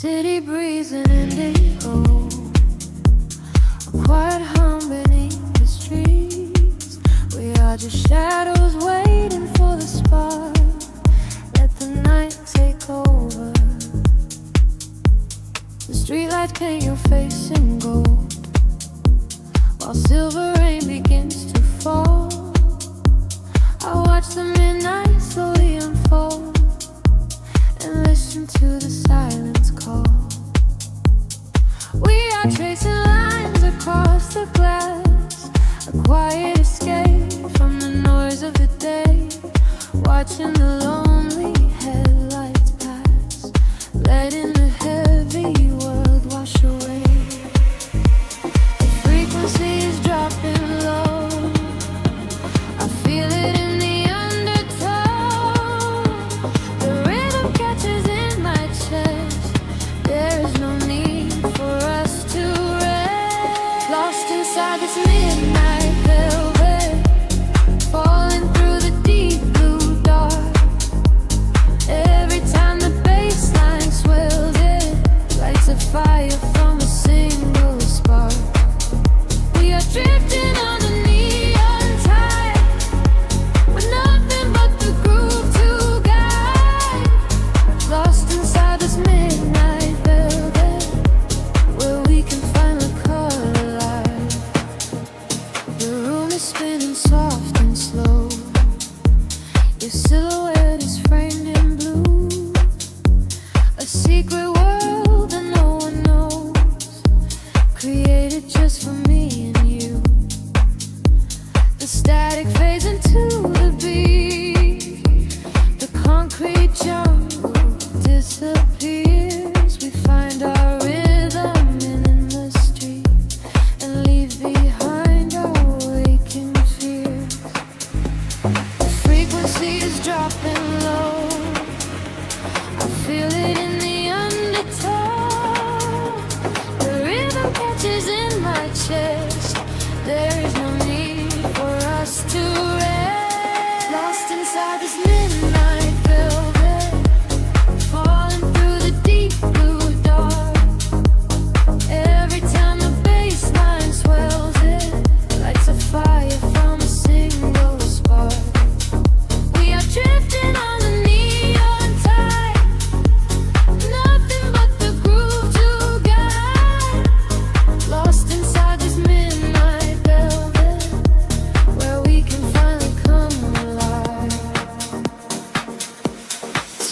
City breeze and indigo, a quiet hum beneath the streets. We are just shadows waiting for the spark. Let the night take over. The streetlights paint your face in gold, while silver rain begins to fall. I watch the midnight slowly unfold and listen to the silence call. We are tracing lines across the glass, a quiet escape from the noise of the day, watching the lonely headlights pass, letting the heavy world wash away. The frequency is dropping low, I feel it in the undertow. The rhythm catches in my chest, there is no need for us to rest. Lost inside this midnight velvet, falling through the deep blue dark. Every time the bass line swells, it lights a fire from a single spark. We are drifting on the neon tide, with nothing but the groove to guide. Lost inside this midnight velvet, where we can finally come alive. The room is spinning soft and slow, your silhouette is framed in blue, a secret world that no one knows, created just for me and you. The static fades into the beat, the concrete jungle disappears. We find our rhythm in the street and leave behind our waking fears. The frequency is dropping low, I feel it in the undertow. The rhythm catches in my chest, there is no need for us to rest. Lost inside this midnight velvet, falling through the deep blue dark. Every time the bass line swells, it lights a fire from a single spark. We are drifting on the neon tide, nothing but the groove to guide. Lost inside this midnight velvet, where we can finally come alive.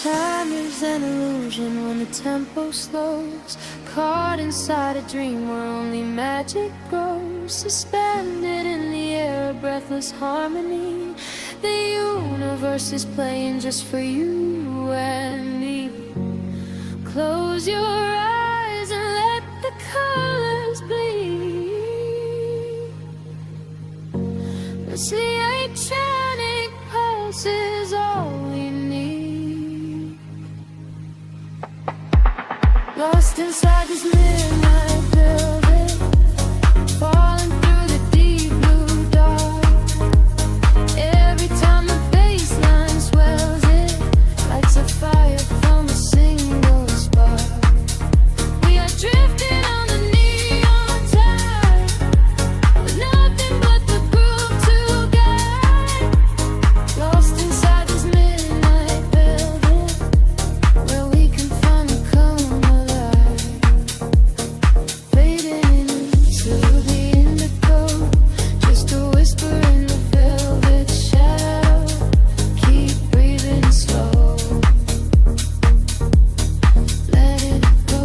Time is an illusion when the tempo slows, caught inside a dream where only magic grows. Suspended in the air, a breathless harmony. The universe is playing just for you and me. Close your eyes and let the colors bleed. It's the electronic pulse is all we need. Lost inside this midnight velvet, falling through the deep blue dark. Every time the bass line swells, it lights a fire from a single spark. We are drifting on the neon tide, with nothing but the groove to guide. Lost inside this midnight velvet, where we can finally come alive. Fading into the indigo, just a whisper in the velvet shadow. Keep breathing slow, let it go.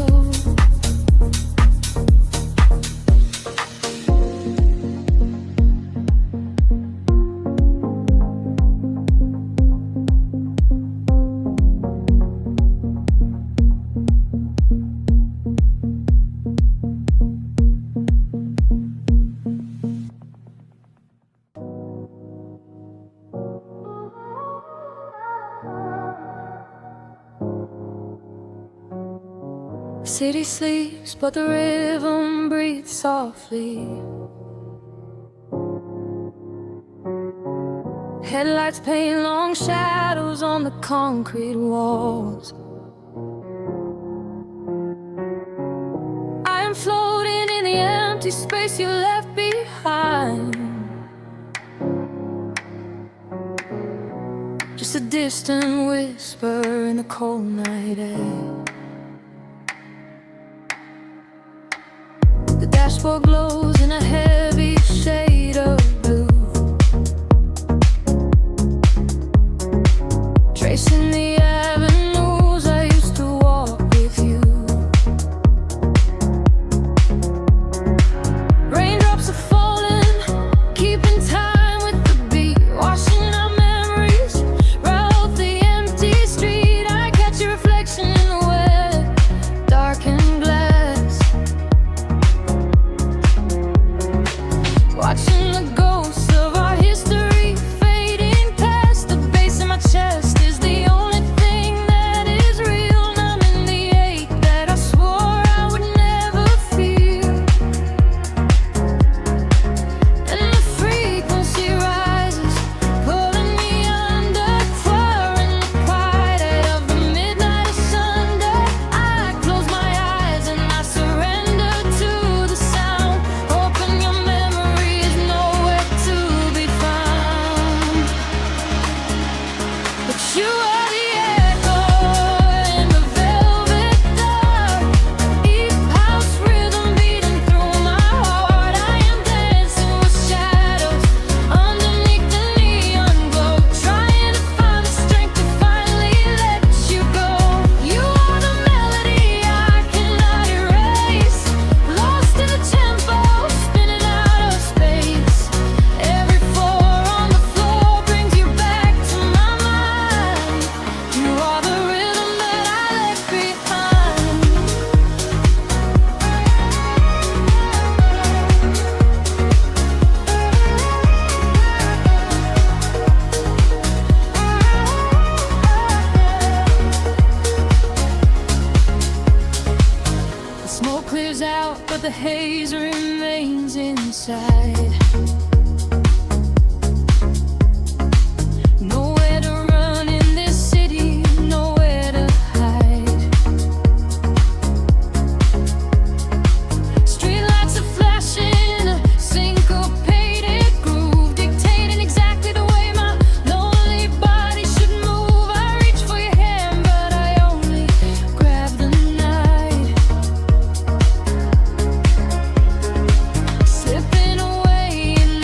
City sleeps, but the rhythm breathes softly. Headlights paint long shadows on the concrete walls. empty space you left behind. Just a distant whisper in the cold night air. The dashboard glows in a heavy shade of blue, tracing the avenues I used to walk with you. Raindrops are falling, keeping time with the beat, washing our memories right off the empty street. I catch your reflection in the wet, darkened glass, watching the ghosts of our history fading past. The bass in my chest is the only thing that is real, numbing the ache that I swore I would never feel. And the frequency rises, pulling me under, fire in the quiet of the midnight asunder. I close my eyes and I surrender to the sound, hoping your memory is nowhere to be found. But you are the echo in the velvet dark, deep house rhythm beating through my heart. I am dancing with shadows underneath the neon glow, trying to find the strength to finally let you go. You are the melody I cannot erase, lost in the tempo, spinning out of space. Every four on the floor brings you back to my mind. You are the rhythm that I left behind. The smoke clears out, but the haze remains inside. Nowhere to run in this city, nowhere to hide. Streetlights are flashing, a syncopated groove, dictating exactly the way my lonely body should move. I reach for your hand, but I only grab the night, slipping away in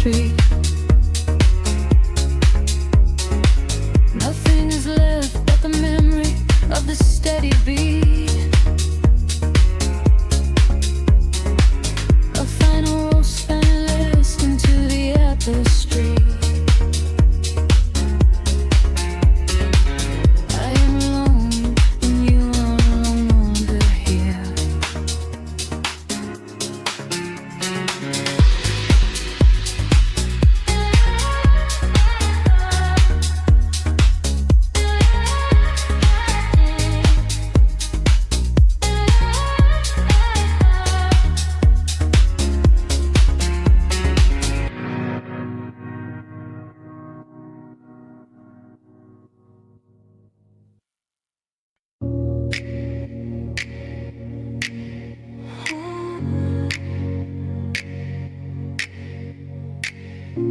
street. Nothing is left but the memory of the steady beat. A final roll spineless into the tapestry. I am alone and you are no longer here.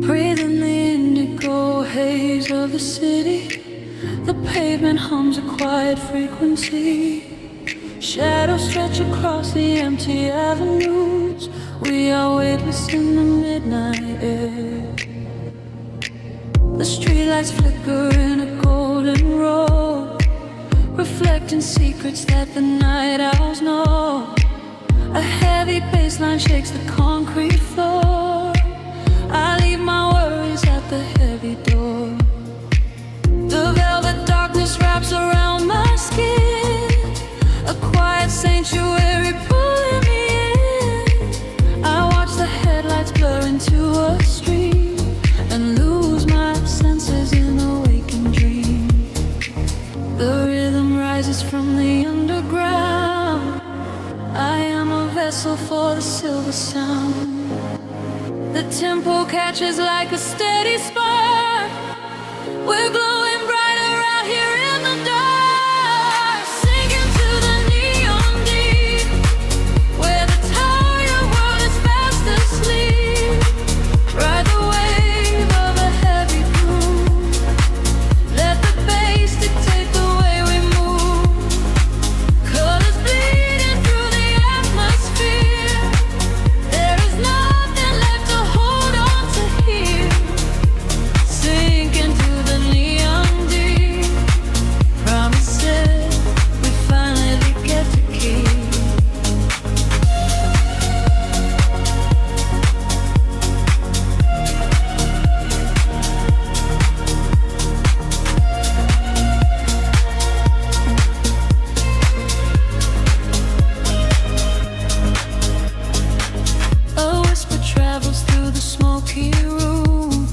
Breathing the indigo haze of the city, the pavement hums a quiet frequency. Shadows stretch across the empty avenues. We are weightless in the midnight air. The streetlights flicker in a golden row, reflecting secrets that the night owls know. A heavy bass line shakes the concrete floor. I leave my worries at the heavy door. The velvet darkness wraps around my skin, a quiet sanctuary pulling me in. I watch the headlights blur into a stream and lose my senses in a waking dream. The rhythm rises from the underground. I am a vessel for the silver sound. The tempo catches like a steady spark. We're glowing brighter out here in the dark, sinking to the neon deep, where the tired world is fast asleep. Ride the wave of a heavy groove. Let the bass dictate the way we move. Colors bleeding through the atmosphere. There is nothing left to hold on to here. Sink into the neon deep. Promises we finally get to keep. A whisper travels through the smoky room.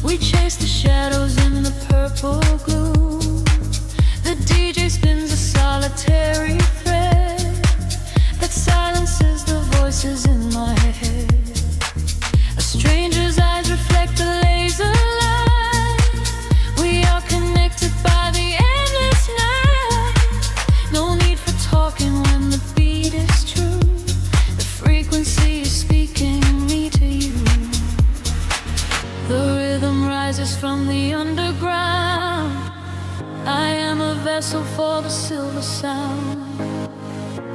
We chase the shadows in the purple gloom. The DJ spins a solitary thread that silences the voices in my head. A stranger's eyes reflect the laser light. We are connected by the endless night. No need for talking when the beat is true. The frequency is speaking me to you. The rhythm rises from the underground. I am a vessel for the silver sound.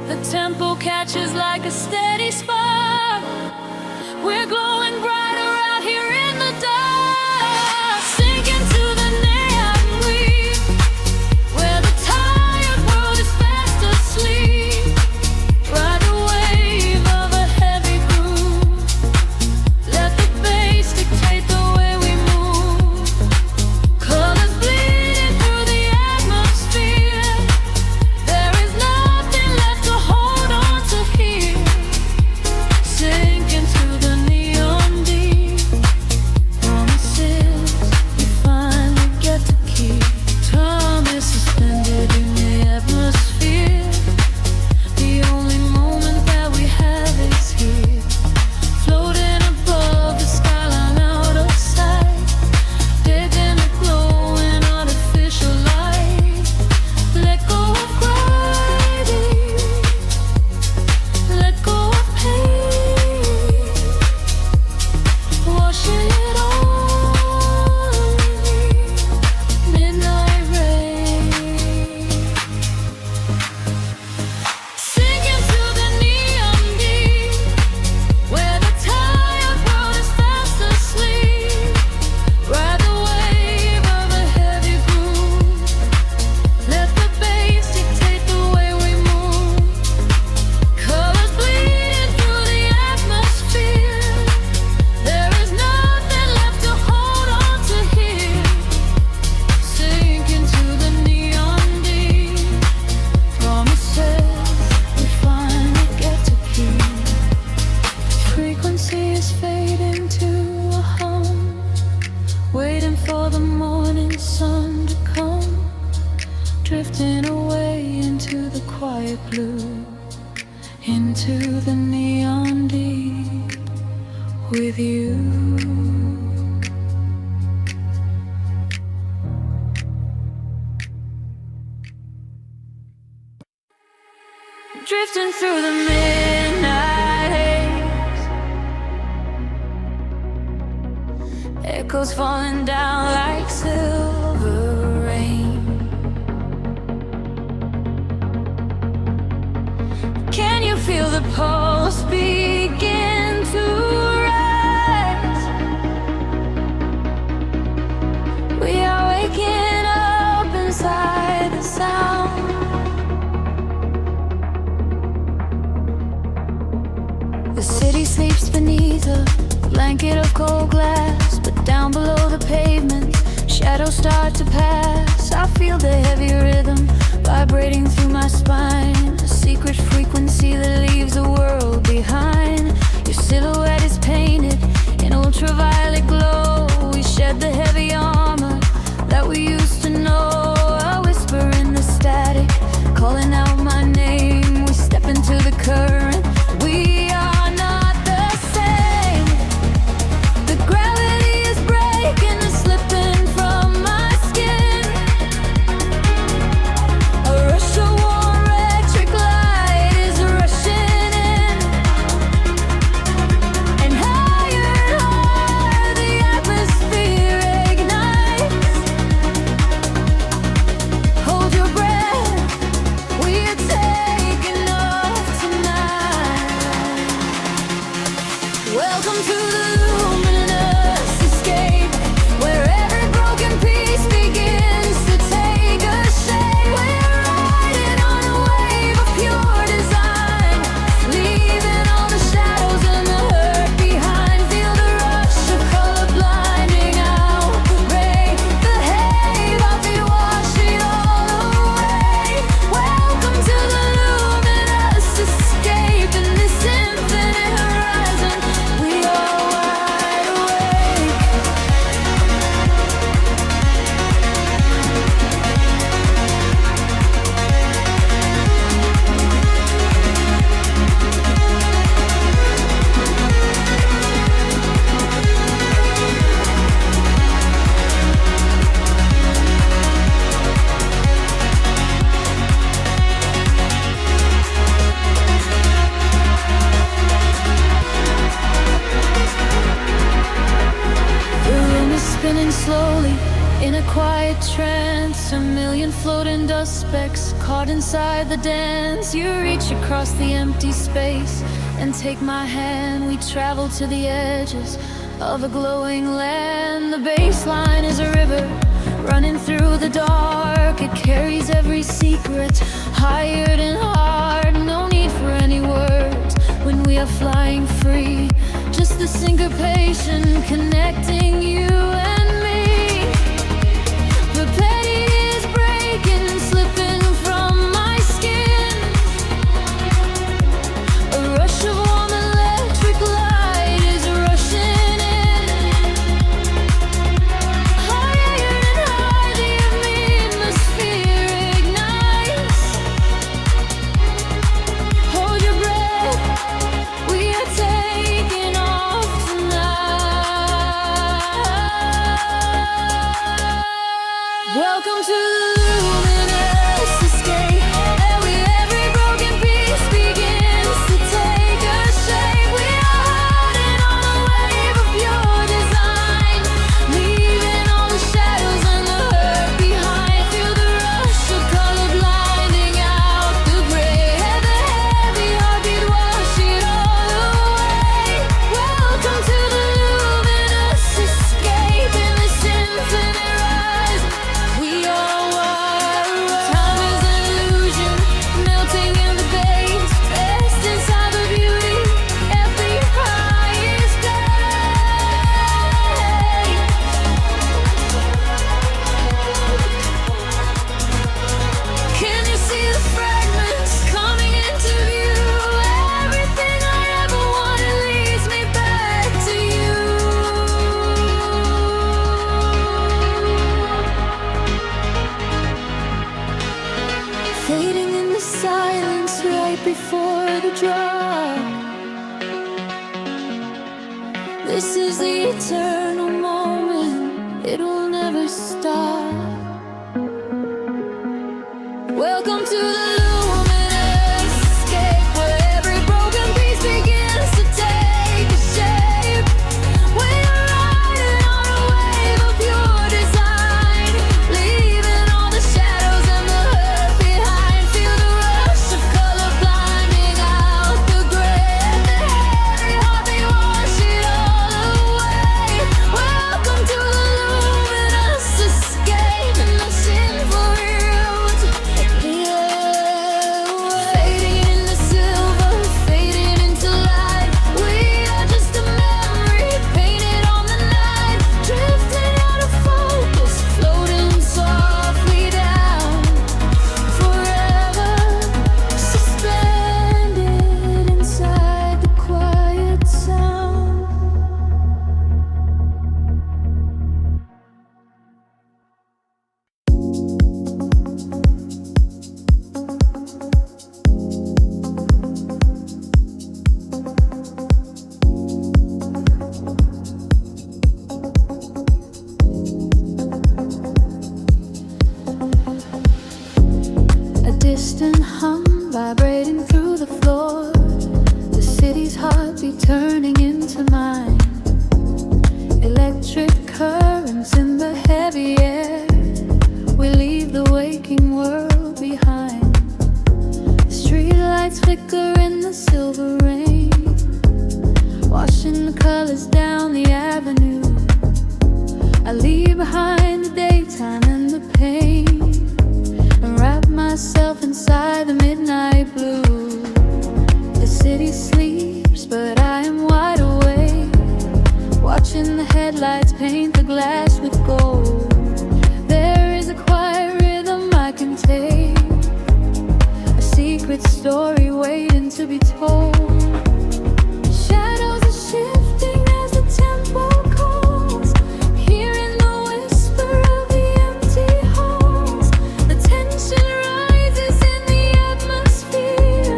The tempo catches like a steady spark. We're glowing brighter out here in the dark, sinking to the neon weave, where the tired world is fast asleep. Ride the wave of a heavy groove. Let the bass dictate the way we move. Colors bleeding through the atmosphere. There is nothing left to hold on to here. with you. Drifting through the midnight haze, echoes falling down like silver rain. Can you feel the pulse begin to rise? We are waking up inside the sound. The city sleeps beneath a blanket of cold glass, but down below the pavement, shadows start to pass. I feel the heavy rhythm vibrating through my spine, a secret frequency that leaves the world behind. Your silhouette is painted in ultraviolet glow. We shed the heavy armor that we used to know. A whisper in the static, calling out my name. We step into the current. We are not the same. The gravity is breaking and slipping from my skin. A rush of warm electric light is rushing in, and higher the atmosphere ignites. Hold your breath, we are taking off tonight. Welcome to the luminous escape, where every broken piece begins to take a shape. We're riding on a wave of pure design, leaving all the shadows and the hurt behind. Feel the rush of color blinding out. Ray the haze, I'll be washing all away. Welcome to the luminous escape, in this infinite horizon we are wide awake. The room is spinning slowly in a quiet trance. A million floating dust specks caught inside the dance. You reach across the empty space and take my hand. We travel to the edges of a glowing land. The baseline is a river running through the dark. It carries every secret, hired and hard. No need for any words when we are flying free. Just the syncopation connecting you and me. The petty is breaking and slipping from my skin. A rush of warm electric light is rushing in. Higher and higher the atmosphere ignites. Hold your breath, we are taking off tonight. Well, This is the eternal moment, it will never stop. Welcome to the luminous escape, where every broken piece begins to take a shape. We are riding on a wave of pure design, leaving all the shadows and the hurt behind. Feel the rush of color blinding out the gray, and the heavy heart, they wash it all away. Welcome to the luminous escape, and the sinful roots fading into silver, fading into light. We are just a memory painted on the night, drifting out of focus, floating softly down, forever suspended inside the quiet sound. A distant hum vibrating through the floor, the city's heartbeat turning into mine. Electric currents in the heavy air, we leave the waking world behind. The streetlights flicker in the silver rain, washing the colors down the avenue. I leave behind the daytime and the pain, and wrap myself inside the midnight blue. The city sleeps, but I am wide awake, watching the headlights paint the glass with gold. There is a quiet rhythm I can take, a secret story waiting to be told. Shadows are shifting as the tempo calls, hearing the whisper of the empty halls. The tension rises in the atmosphere,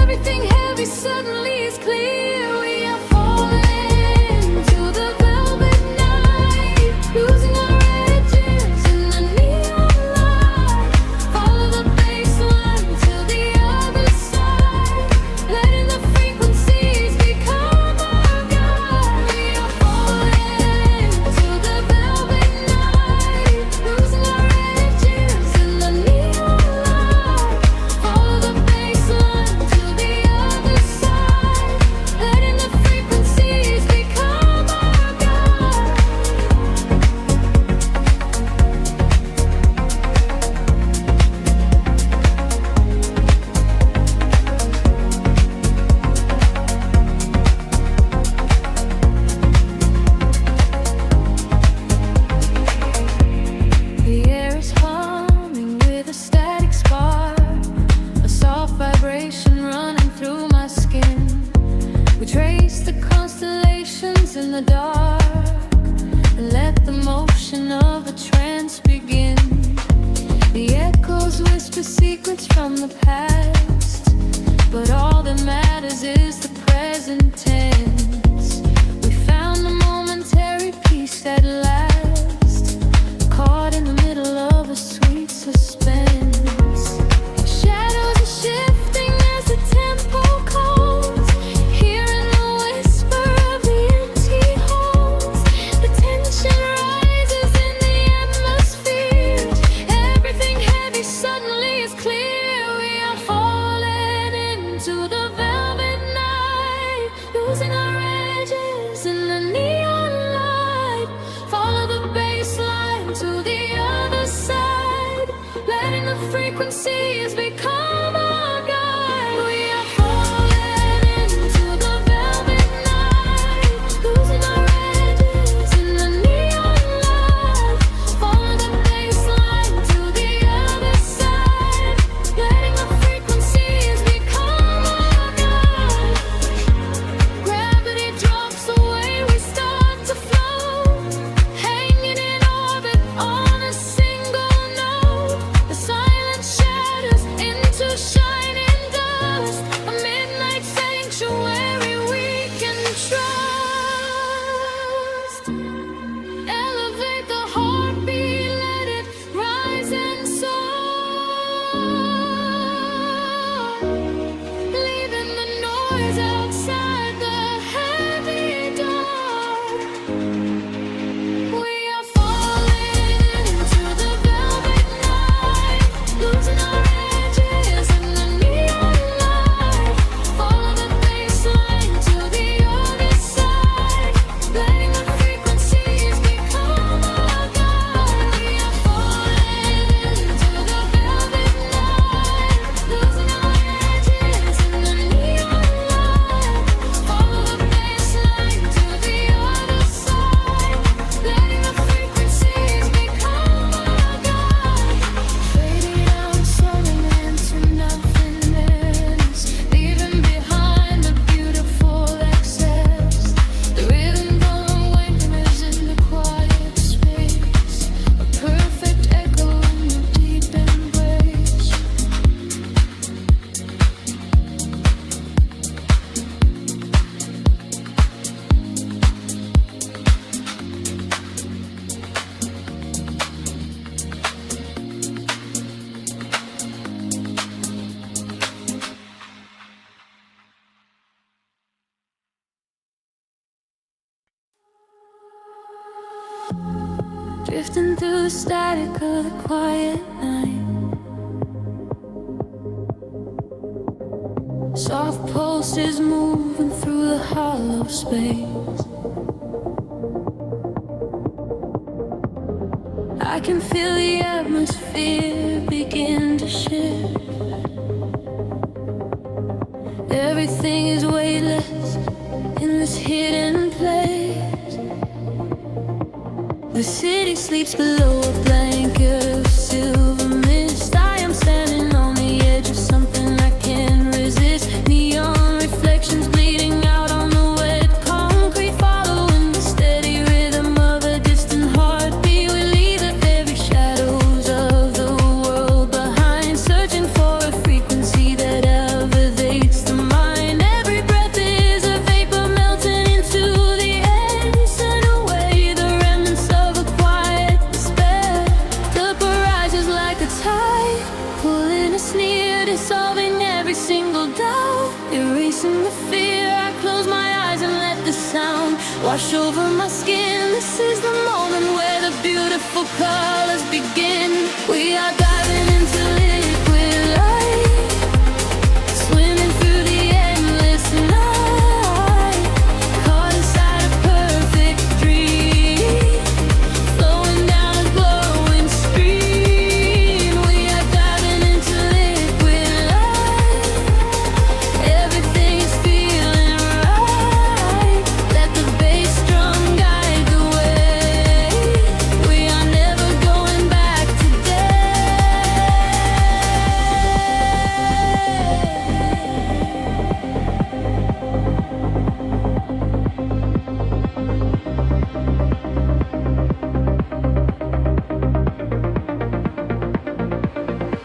everything heavy suddenly is clear. We are falling to the velvet night, losing our edges in the neon light. Follow the bass line till the other side, letting the frequencies become our guide. We are falling to the velvet night, losing our edges in the neon light. Follow the bass line till the other side, letting the frequencies become our guide. The air is humming with a static spark, a soft vibration running through my skin. We trace the constellations in the dark, and let the motion of a trance begin. The echoes whisper secrets from the past, but all that matters is the present tense. We found a momentary peace at last, caught in the middle of a sweet suspense. Shadows are shifting as the tempo calls, hearing the whisper of the empty halls. The tension rises in the atmosphere, everything heavy suddenly is clear. We are falling into the velvet night, losing our edges in the neon light. Follow the bass line to the other side, letting the frequencies become our guide. We are falling into the velvet night, losing our edges in the neon light. Follow the bass line to the other side, letting the frequencies become our guide. Gravity drops away, we start to float, hanging in orbit on a single note. The silence shatters into drifting through the static of the quiet night. Soft pulses moving through the hollow space. I can feel the atmosphere begin to shift. Everything is weightless in this hidden place. The city sleeps below a blanket of silver mist. I am standing on the edge of something I can't resist. Neon reflections bleeding out on the wet concrete, following the steady rhythm of a distant heartbeat. We leave the very shadows of the world behind, searching for a frequency that elevates the mind. Every breath is a vapor melting into the air, send away the remnants of a quiet despair. The barrage is like a tide, pulling us near, dissolving every single doubt, erasing the fear. I close my eyes and let the sound wash over my skin. This is the moment where the beautiful colors begin. We are diving into liquid light, swimming through the endless night, caught inside a perfect dream, flowing down a glowing stream. We are diving into liquid light, everything is feeling right. Let the bass drum guide the way. We are never going back today.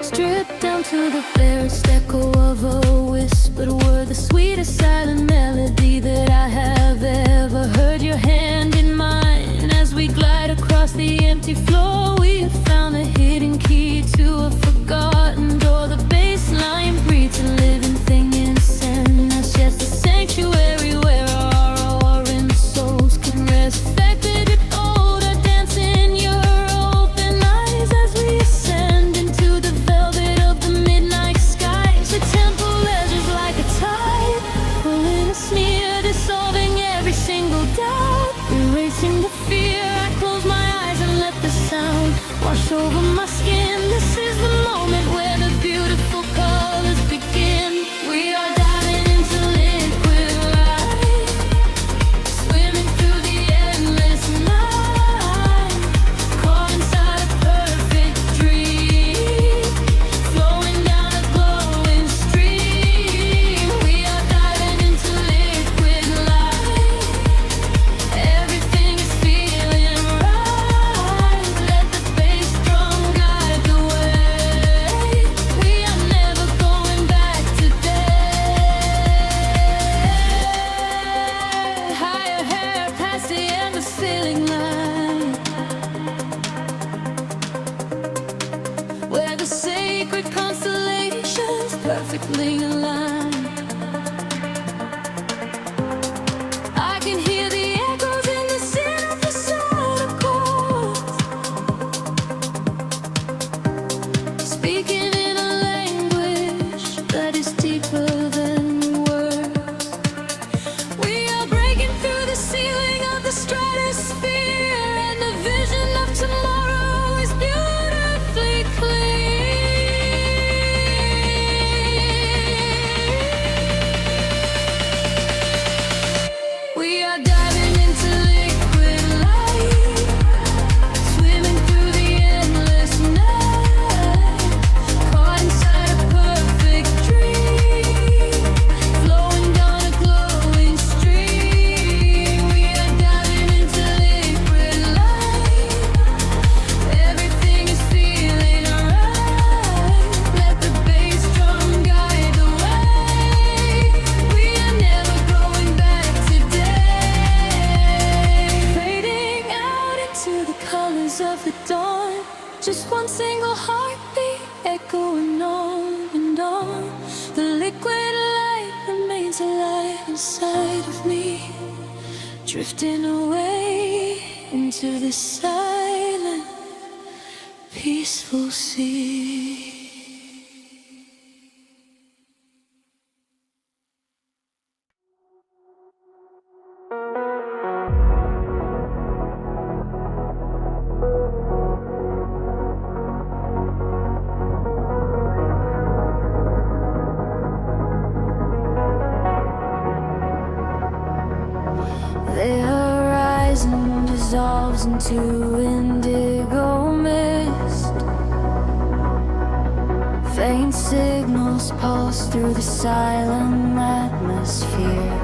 Stripped down to the barest echo of a whispered word, the sweetest silent melody that I have ever heard. Your hand in mine as we glide across the empty floor. We have found the hidden key to a forgotten door. The bass line breathes a living thing inside us. Yes, the sanctuary where our roaring souls can rest. Affected old, I dance in your open eyes as we ascend into the velvet of the midnight skies. The temple edges like a tide, pulling us near, dissolving every single doubt, erasing the fear. I close my eyes and let the sound wash over my skin. This is the moment where the beautiful colors begin. We are diving into liquid light, swimming through the endless night, caught inside a perfect dream, flowing down a glowing stream. We are diving into liquid light, everything is feeling right. Let the bass drum guide the way. We are never going back today. Higher hair past the endless feeling line, where the sacred constellations perfectly aligned. I can hear the echoes in the center of the solar chords, speaking in a language that is deeper than words. We are breaking through the ceiling of the stratosphere, and the vision of tomorrow is beautifully clear. We are diving into liquid light, swimming through the endless night, caught inside a perfect dream, flowing down a glowing stream. We are diving into liquid light, everything is feeling right. Let the bass drum guide the way. We are never going back today. Fading out into the colors of the dawn, just one single heartbeat echoing on and on. The liquid light remains alive inside of me, drifting away into the silence. peaceful sea. The horizon dissolves into indigo mist. Faint signals pulse through the silent atmosphere.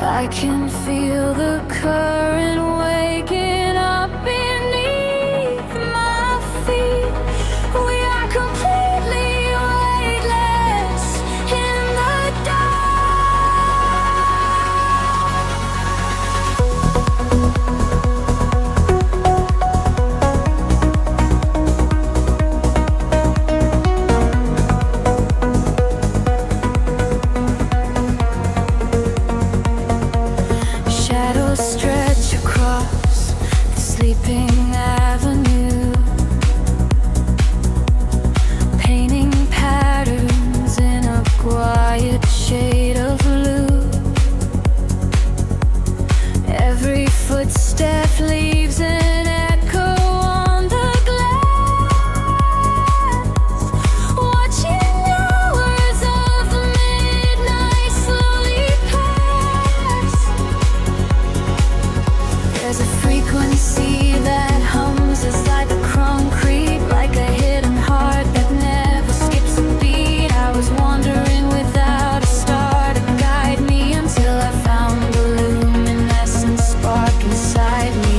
I can feel the current waking up beneath my feet. We are completely weightless in the dark. Shadows stretch across the sleeping avenue, painting patterns in a quiet shade of blue. Every footstep leaves an echo on the glass, watching hours of midnight slowly pass. There's a frequency that hums as like a concrete, like a hidden heart that never skips a beat. I was wandering without a star to guide me until I found the luminescent spark inside me.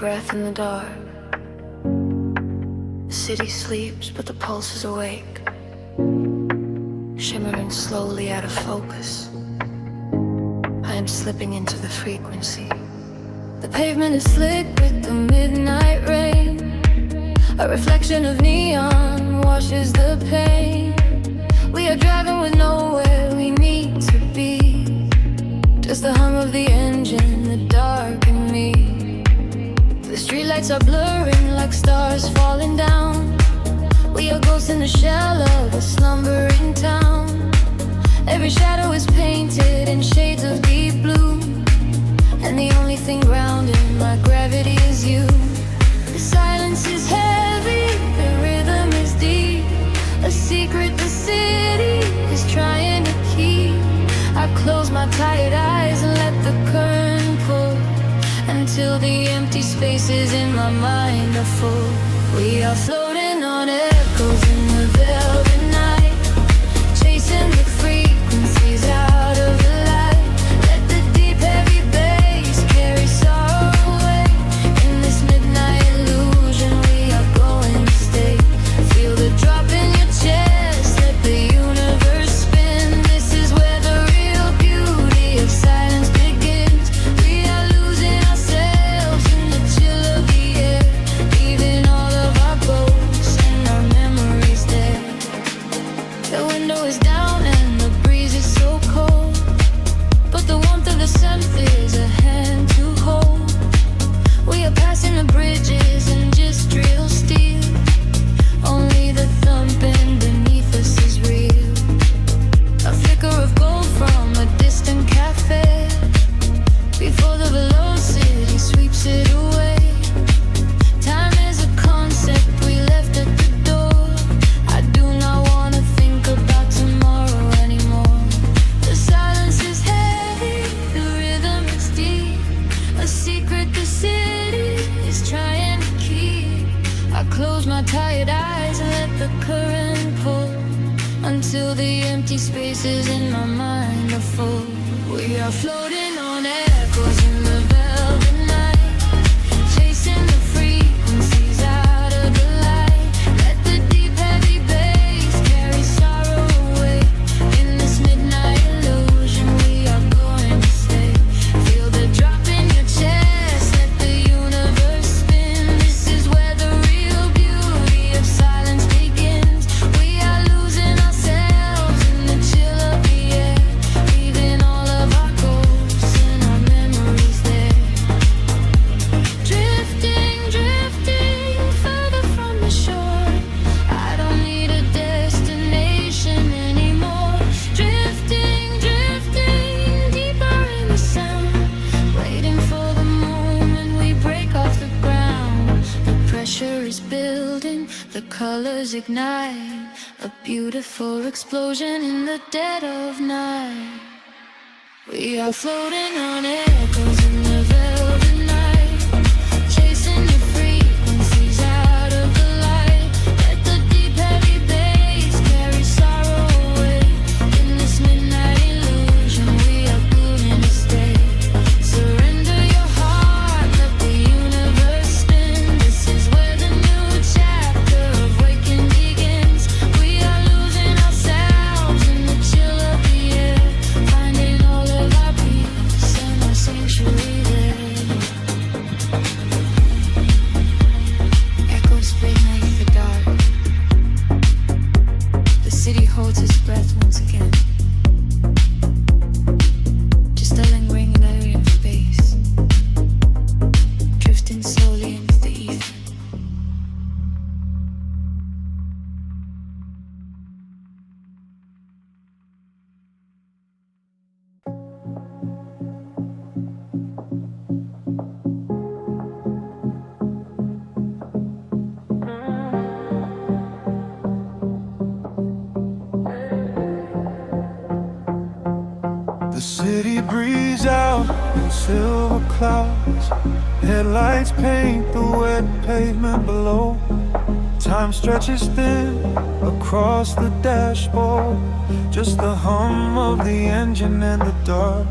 breath in the dark. The city sleeps, but the pulse is awake, shimmering slowly out of focus. I am slipping into the frequency. The pavement is slick with the midnight rain. A reflection of neon washes the pain. We are driving with nowhere we need to be. Just the hum of the engine, the dark and me. The streetlights are blurring like stars falling down. We are ghosts in the shell of a slumbering town. Every shadow is painted in shades of deep blue, and the only thing grounding my gravity is you. The silence is heavy, the rhythm is deep. A secret the city is trying to keep. I close my tired eyes and let the current pull, until the empty spaces in my mind are full. We are floating on echoes in the velvet night, chasing the frequencies out of the light. Let the deep heavy bass carry sorrow away. In this midnight illusion we are going to stay. Feel the drop in your chest, let the universe spin. This is where the real beauty of silence begins. We are losing ourselves in the chill of the air, leaving all of our ghosts and our memories there. The window is down and the breeze is so cold, but the warmth of the scent is a hand to hold. We are passing the bridges and just real steel. Only the thumping beneath us is real. A flicker of gold from a distant cafe, before the velocity sweeps it away. Time is a concept we left at the door. I do not want to think about tomorrow anymore. The silence is heavy, the rhythm is deep. A secret the city is trying to keep. I close my tired eyes and let the current pull, until the empty spaces in my mind are full. We are floating on echoes in the velvet night, chasing the frequencies out of the light. Let the deep heavy bass carry sorrow away. In this midnight illusion we are going to stay. Feel the drop in your chest, let the universe spin. This is where the real beauty of silence begins. We are losing ourselves in the chill of the air, leaving all of our ghosts and our memories there. Drifting, drifting further from the shore. I don't need a destination anymore. Drifting, drifting deeper in the sound, waiting for the moment we break off the ground. The pressure is building, the colors ignite, a beautiful explosion in the dead of night. We are floating on echoes in the velvet night, chasing the frequencies out of the light. Let the deep heavy bass carry sorrow away. In this midnight illusion we are going to stay. Surrender your heart, let the universe spin. This is where the new chapter of waking begins. We are losing ourselves in the chill of the air, finding all of our peace and our sanctuary there. Echoes beneath the dark. The city holds its breath once again. Just a lingering layer of space, drifting slowly into the ether. The city breathes out in silver clouds. Headlights paint the wet pavement below. Time stretches thin across the dashboard. Just the hum of the engine and the dark.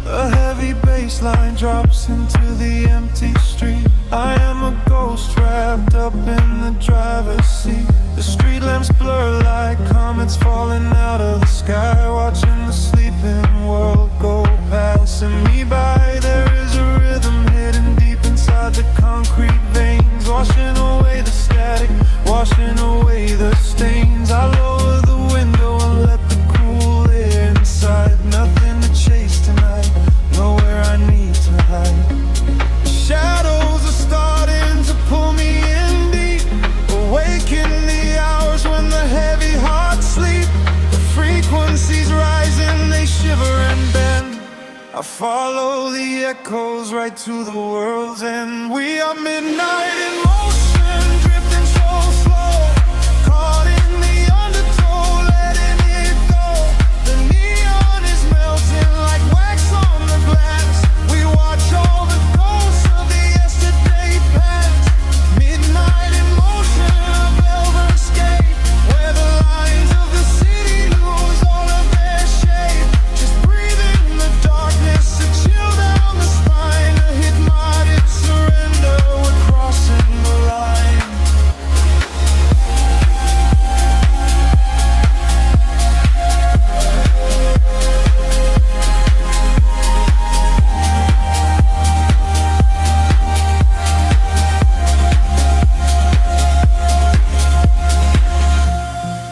A heavy heavy bass line drops into the empty street. I am a ghost wrapped up in the driver's seat. The street lamps blur like comets falling out of the sky, watching the sleeping world go passing me by. There is a rhythm hidden deep inside the concrete veins, washing away the static, washing away the stains. I lower the window and let the cool air inside. Nothing to chase tonight, nowhere I need to hide. Shadows are starting to pull me in deep, awaken the hours when the heavy hearts sleep. The frequencies rising, they shiver and bend. I follow the echoes right to the world's end. We are midnight in motion, drifting so slow, caught in the undertow, letting it go. The neon is melting like wax on the glass. We watch all the ghosts of the yesterday past. Midnight in motion, a velvet escape, where the lines of the city lose all of their shape. Just breathe in the darkness, a chill down the spine, a hypnotic surrender. We're crossing the line.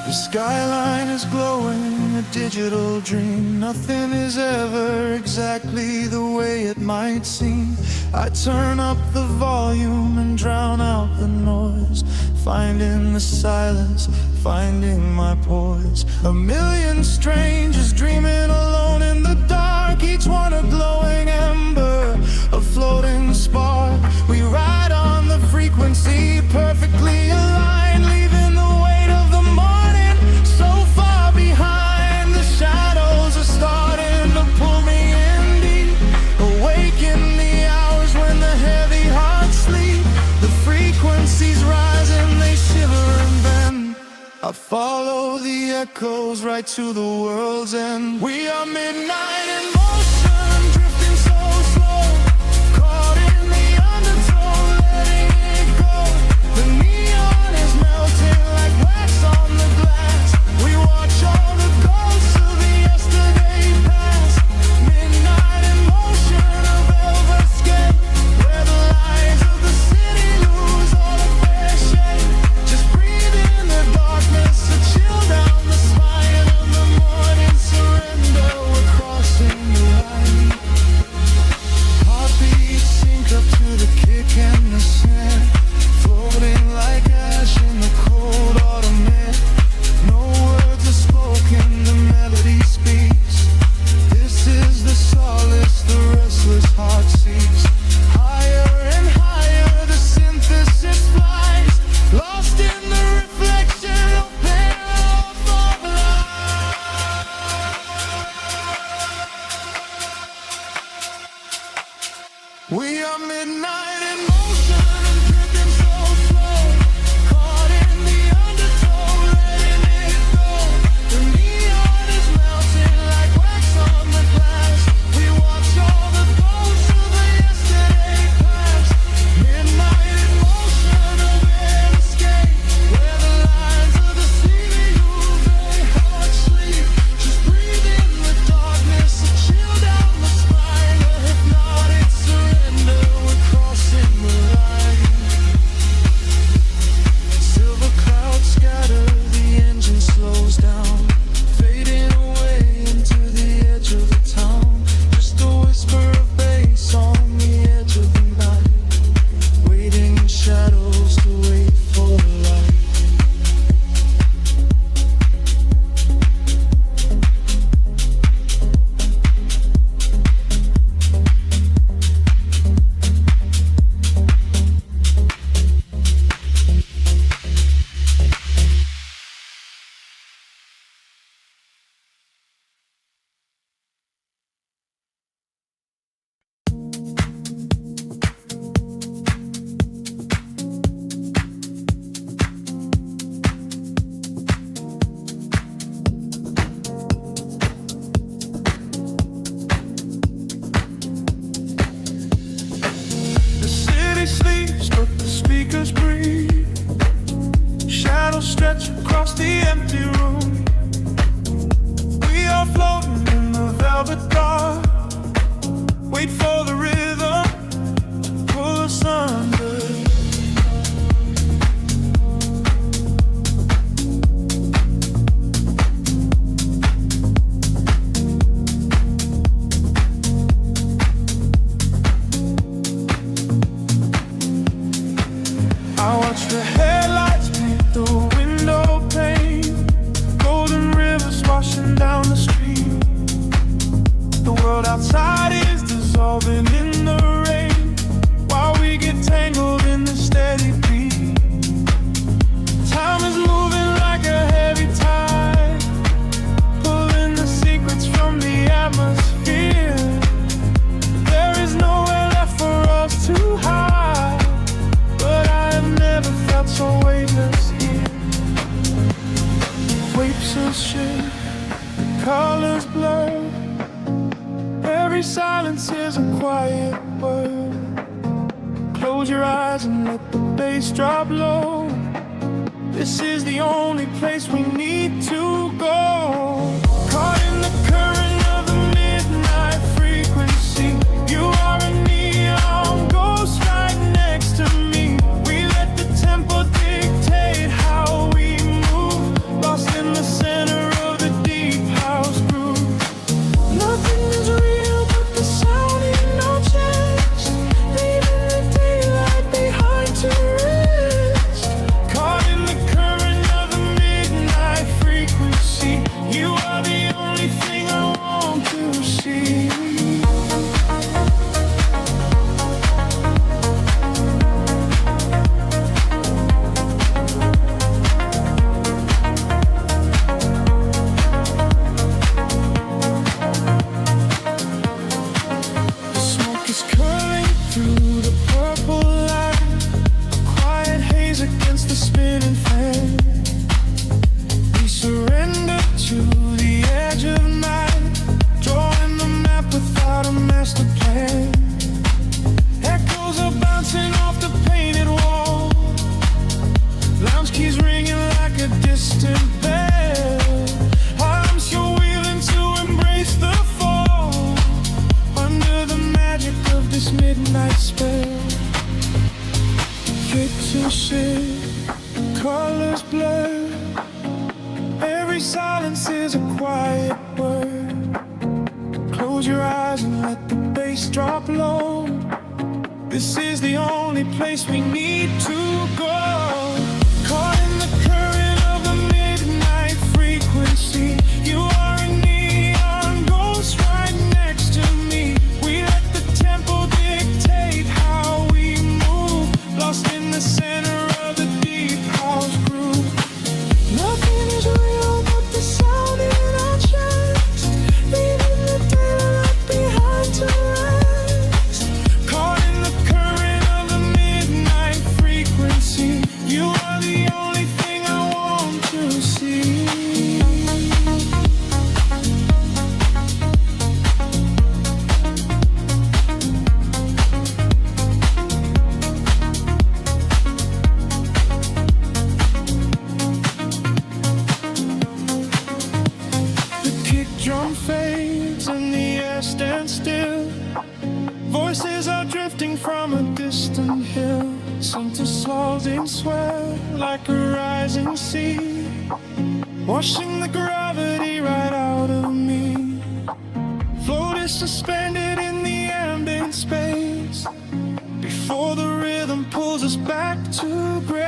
The skyline is glowing, a digital dream. Nothing is ever exactly the way it might seem. I turn up the volume and drown out the noise, finding the silence, finding my poise. A million strangers dreaming alone in the dark, each one a glowing ember, a floating spark. We ride on the frequency, perfectly aligned, leaving the weight of the morning so far behind. The shadows are starting to pull me in deep, awaken the hours when the heavy hearts sleep. The frequencies rise and they shiver and bend. I follow the echoes right to the world's end. We are midnight in motion, drifting so slow, caught in the undertow, letting it go. The neon is melting like wax on the glass. We watch all the ghosts of the yesterday past. Midnight in motion, a velvet escape, where the lines of the city lose all of their shape. Just breathe in the darkness, a chill down the spine, and the morning surrender. We're crossing the stretch across the empty room. We are floating in the velvet dark. Wait for the rhythm to pull us under. I watch the headlights paint the window pane. Golden rivers washing down the street. The world outside is dissolving in the rain, while we get tangled in the steady beat. Time is moving like a heavy tide, pulling the secrets from the atmosphere. There is nowhere left for us to hide, but I have never felt so weightless here. Waves of shit, colors blur. Every silence is a quiet word. Close your eyes and let the bass drop low. This is the only place we need to go. Caught in the current of the midnight frequency. You are a neon ghost right next to me. We let the tempo dictate how we move, lost in the center of the deep house groove. Nothing is real but the sound in our chest, leaving the daylight behind to rest. Caught in the current of the midnight frequency. You are the only thing I want to see. The smoke is curling through the purple light, a quiet haze against the spinning fan. We surrender to the edge of night, drawing the map without a master plan. Echoes are bouncing off the painted wall, lounge keys ringing like a distant bell. Arms you're wheeling to embrace the fall, under the magic of this midnight spell. Picture shit, colors blur. Every silence is a quiet word. Close your eyes and let the bass drop low. This is the only place we need to go. Caught in the current of the midnight frequency. You are a neon ghost right next to me. We let the tempo dictate how we move, lost in the center of the deep house groove. Nothing is real but the sound in our chest, leaving the daylight behind to rest. Caught in the current of the midnight frequency. You are the only thing I want to see. The kick drum fades and the air stands still. Voices are drifting from a distant hill, some to slogging swell like a rising sea, washing the gravity right out of me. Floated suspended in the ambient space, before the rhythm pulls us back to grace.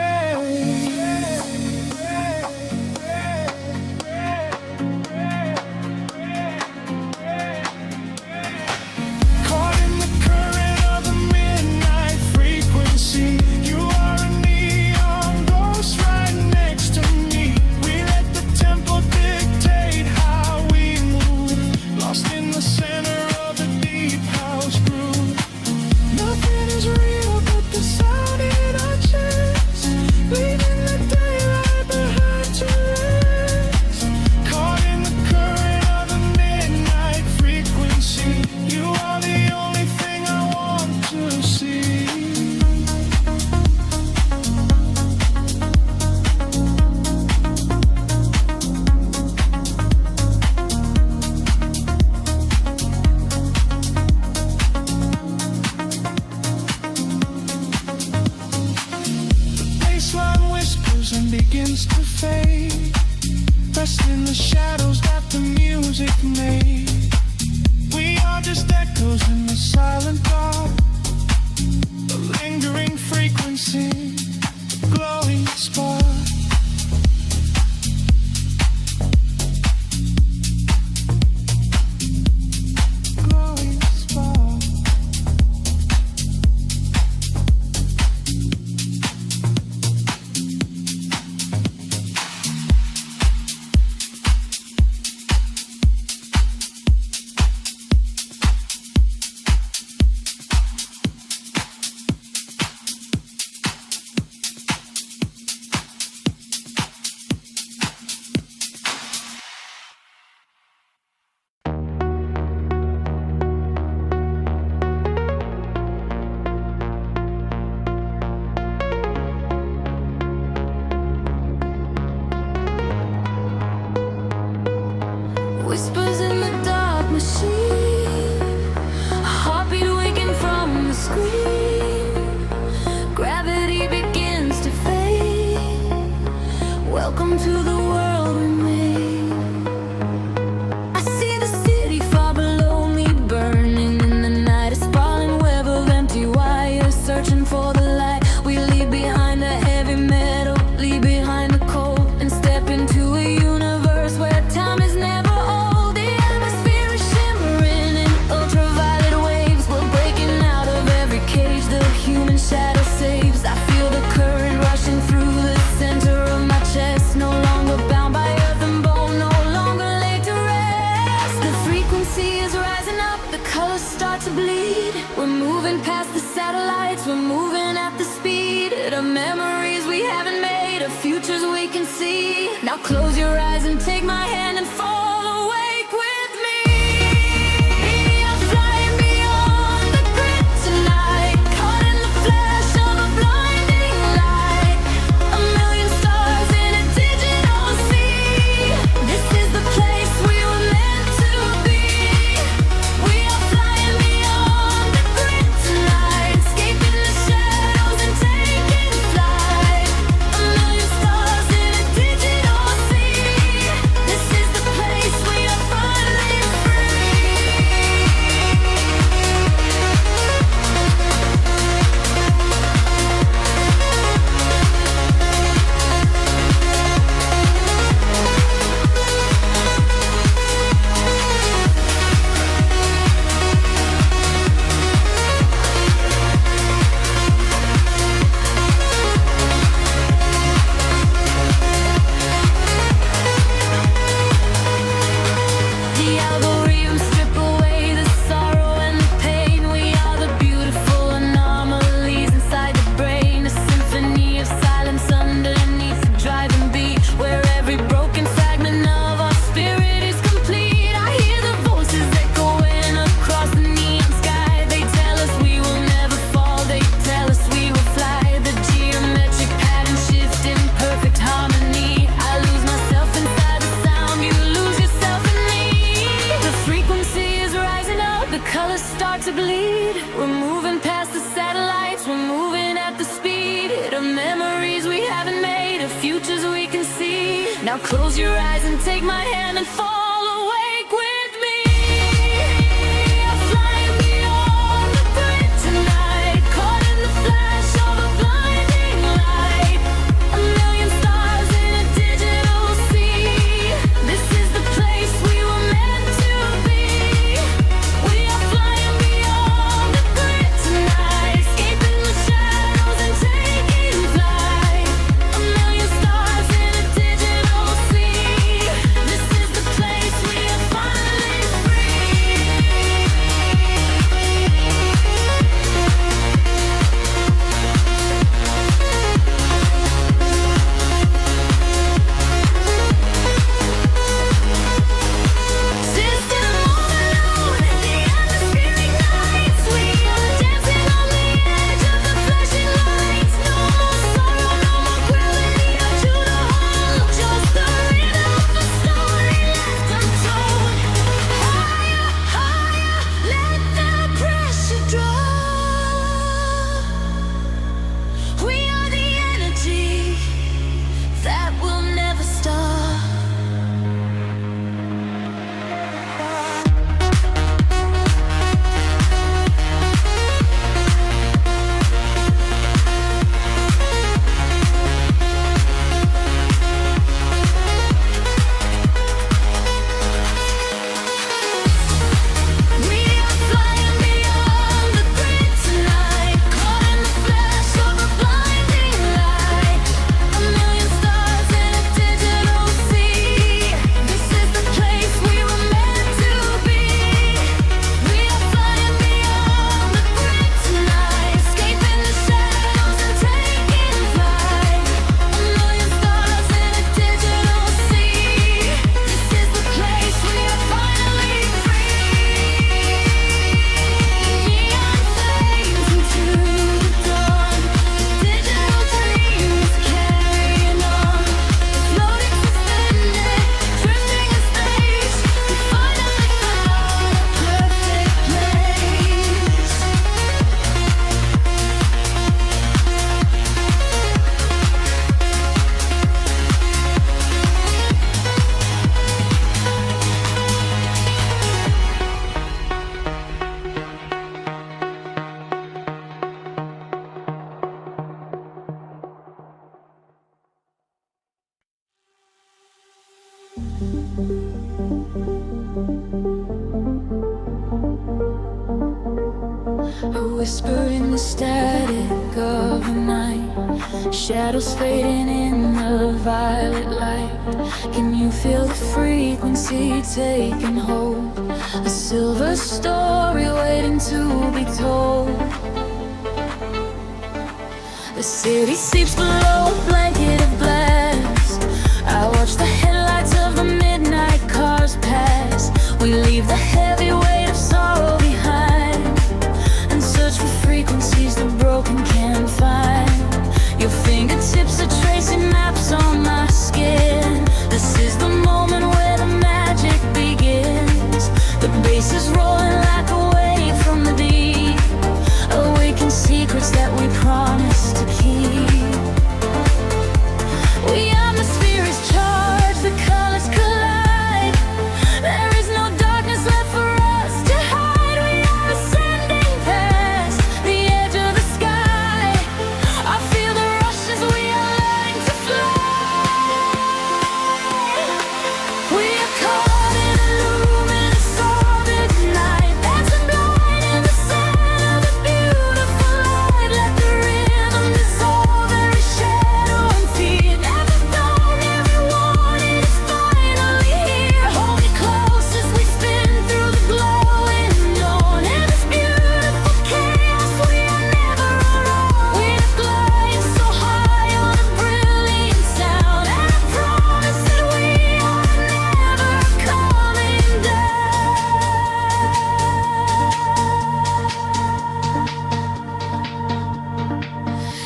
Caught in the current of the midnight frequency. You are a neon ghost right next to me. We let the tempo dictate how we move, lost in the center of the deep house groove. Nothing is real but the sound in our chest, begins to fade, rest in the shadows that the music made. We are just echoes in the silent dark, a lingering frequency, a glowing spark. Whispers in the dark machine, a heartbeat waking from the screen. Gravity begins to fade. Welcome to the world we made. I see the city far below me, burning in the night. A sprawling web of empty wires, searching for the light. We leave behind the heavy metal, leave behind the cold, and step into a universe where time is never. Shadow saves. I feel the current rushing through the center of my chest. No longer bound by earth and bone, no longer laid to rest. The frequency is rising up, the colors start to bleed. We're moving past the satellites, we're moving at the speed of memories we haven't made, of futures we can see. Now close your eyes and take my hand and fall awake with me. I'm flying beyond the grid tonight, caught in the flash of a blinding light. A million stars in a digital sea. This is the place we were meant to be. We are flying beyond the grid tonight, escaping the shadows and taking flight. A million stars in a digital sea. This is the place we are finally free. The algorithms strip away the sorrow and the pain. We are the beautiful anomalies inside the brain, a symphony of silence underneath the driving beat, where every broken fragment of our spirit is complete. I hear the voices echoing across the neon sky. They tell us we will never fall, they tell us we will fly. The geometric pattern shift in perfect harmony. I lose myself inside the sound, you lose yourself in me. The frequency is rising up, the colors start to bleed. We're moving past the satellites, we're moving at the speed of memories we haven't made, of futures we can see. Now close your eyes and take my hand and fall awake with me. I'm flying beyond the grid tonight, caught in the flash of a blinding light. A million stars in a digital sea. This is the place we were meant to be. We are flying beyond the grid tonight, escaping the shadows and taking flight. A million stars in a digital sea. This is the place A whisper in the static of the night, shadows fading in the violet light. Can you feel the frequency taking hold? A silver story waiting to be told. The city sleeps below a blanket of glass. I watch the headlights of the midnight cars pass. We leave the heavy weight of sorrow behind and search for frequencies the broken can't find. Your fingertips are tracing maps on my skin. This is the moment where the magic begins. The bass is rolling like a wave from the deep, awaken secrets that we promised to keep. We atmosphere is charged, the colors collide. There is no darkness left for us to hide. We are ascending past the edge of the sky. I feel the rush as we are learning to fly. We are caught in a luminous orbit tonight, dancing blind in the center of a beautiful light. Let the rhythm dissolve every shadow and fear. Never known, never wanted, it's finally here. Hold me close as we spin through the glowing dawn. In this beautiful chaos, we are never alone. We are gliding so high on a brilliant sound, and I promise that we are never coming down.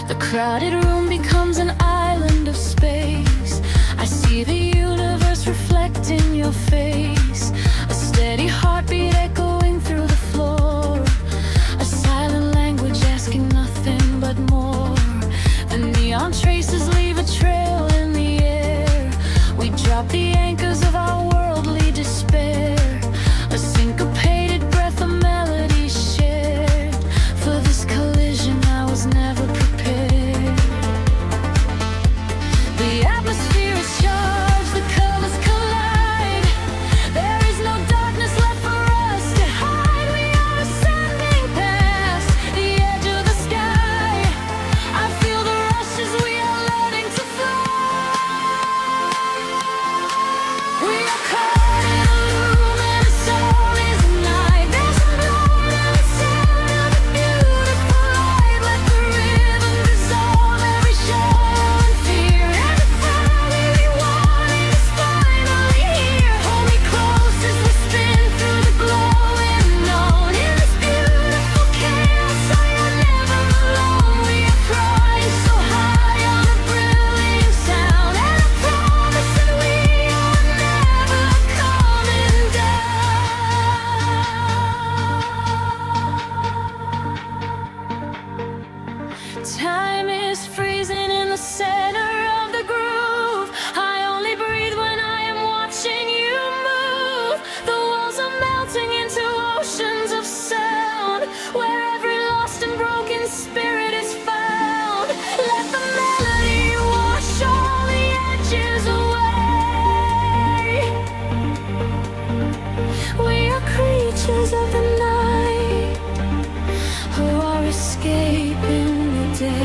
The crowded room becomes an island of space. I see the universe reflecting your face. A steady heartbeat echoing through the floor. A silent language asking nothing but more. The neon traces leave a trail in the air. We drop the anchors of our worldly despair. A syncopated breath of melodies shared. For this collision I was never prepared. The atmosphere is charged, the colors collide. There is no darkness left for us to hide. We are ascending past the edge of the sky. I feel the rush as we are learning to fly. We are caught in a luminous orbit tonight, dancing blind in the center of a beautiful light. Let the rhythm dissolve every shadow and fear. Every family we wanted is finally here. Hold me close as we spin through the glowing dawn. In this beautiful chaos, I am never alone. We are flying so high on a brilliant sound, and I promise that we are never coming down. Time is freezing in the center of the groove. I only breathe when I am watching you move. The walls are melting into oceans of sound, where every lost and broken spirit is found. Let the melody wash all the edges away. We are creatures of the night who are escaping the day.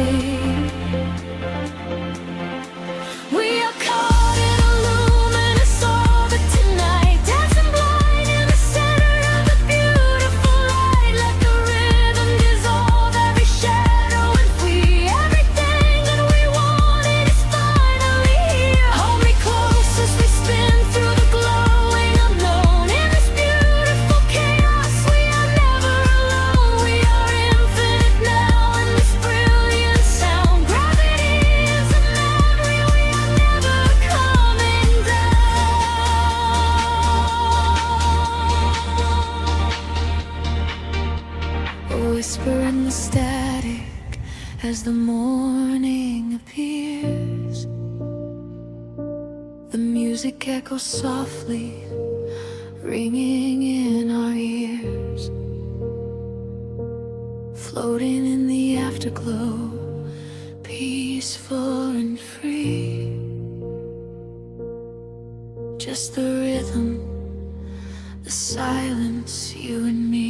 We are caught in a luminous orbit tonight, dancing blind in the center of a beautiful light. Let the rhythm dissolve every shadow and free. Everything that we wanted is finally here. Hold me close as we spin through the glowing unknown. In this beautiful chaos, we are never alone. We are infinite now in this brilliant sound. Gravity is a memory, we are never coming down. A whisper in the static as the morning appears. The music echoes softly, ringing in our ears. Floating in the afterglow, peaceful and free. Just the rhythm, the silence, you and me.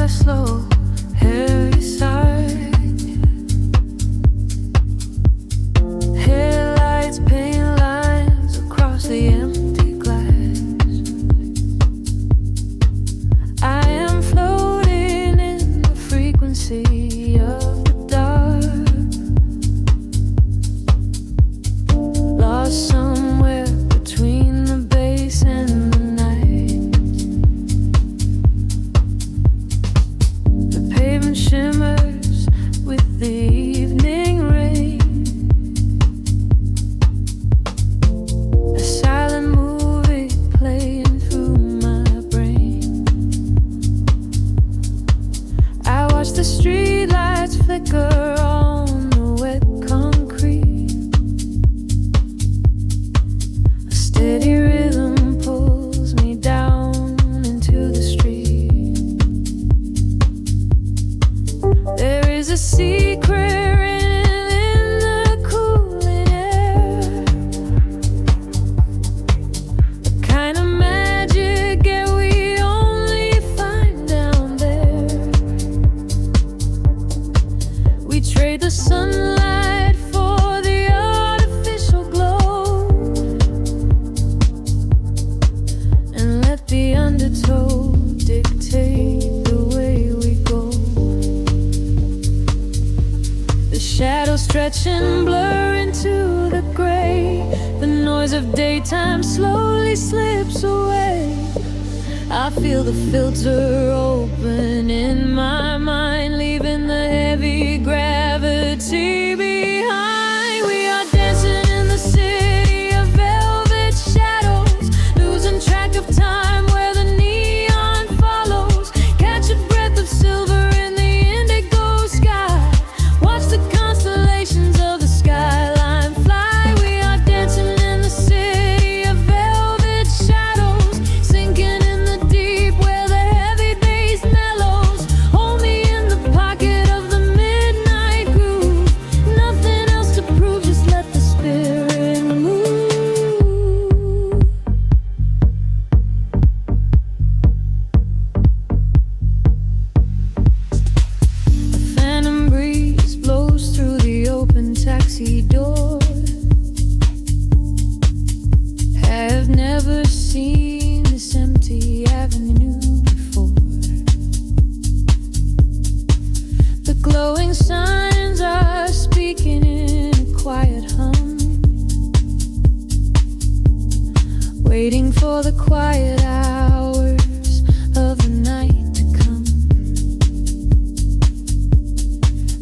Slow, heavy side. Headlights paint lines across the empty glass. I am floating in the frequency of the dark, lost somewhere between the bass and the night. Pavement shimmers with the evening rain. A silent movie playing through my brain. I watch the streetlights flicker on the wet concrete. A steady rhythm pulls me down into the street. There is a secret written in the cooling air, a kind of magic that we only find down there. We trade the sunlight for the artificial glow, and let the undertow dictate the way we go. The shadows stretch and blur into the gray. The noise of daytime slowly slips away. I feel the filter open in my mind, leaving the heavy gravity behind. We are dancing in the city of velvet shadows, losing track of time where the neon follows. Catch a breath of silver in the indigo sky. Watch the constellations of the skyline fly. We are dancing in the city of velvet shadows, sinking in the deep where the heavy bass mellows. Hold me in the pocket of the midnight groove. Nothing else to prove, just let the spirit move. A phantom breeze blows through the open taxi door. Have never seen this empty avenue before. The glowing signs are speaking in a quiet hum, waiting for the quiet hours of the night to come.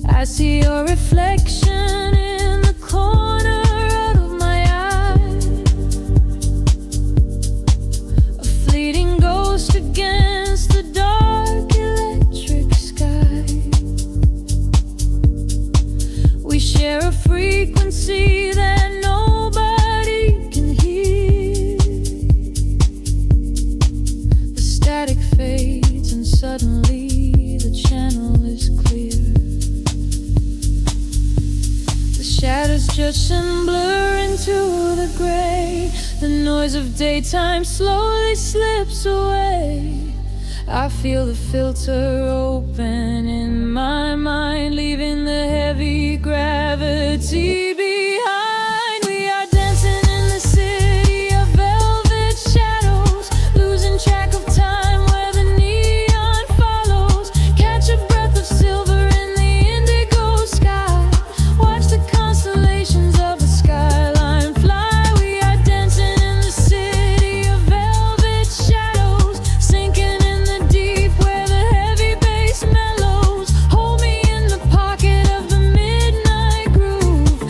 I see your reflection in the corner of my eye, a fleeting ghost against the dark electric sky. We share a frequency that nobody can hear. The static fades and suddenly the channel is clear. The shadows judge and blur into the gray. The noise of daytime slowly slips away. I feel the filter open in my mind, leaving the heavy gravity behind. We are dancing in the city of velvet shadows, losing track of time where the neon follows. Catch a breath of silver in the indigo sky. Watch the constellations of the skyline fly. We are dancing in the city of velvet shadows, sinking in the deep where the heavy bass mellows. Hold me in the pocket of the midnight groove.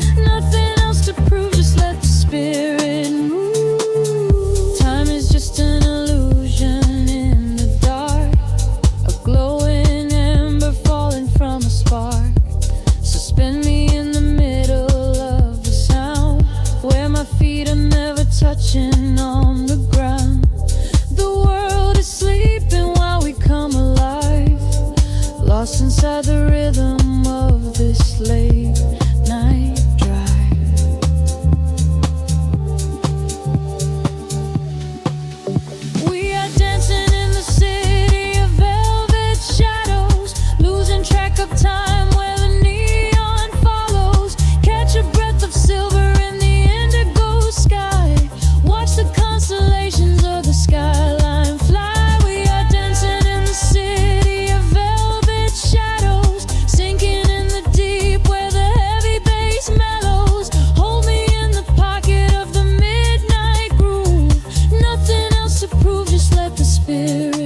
let the spirit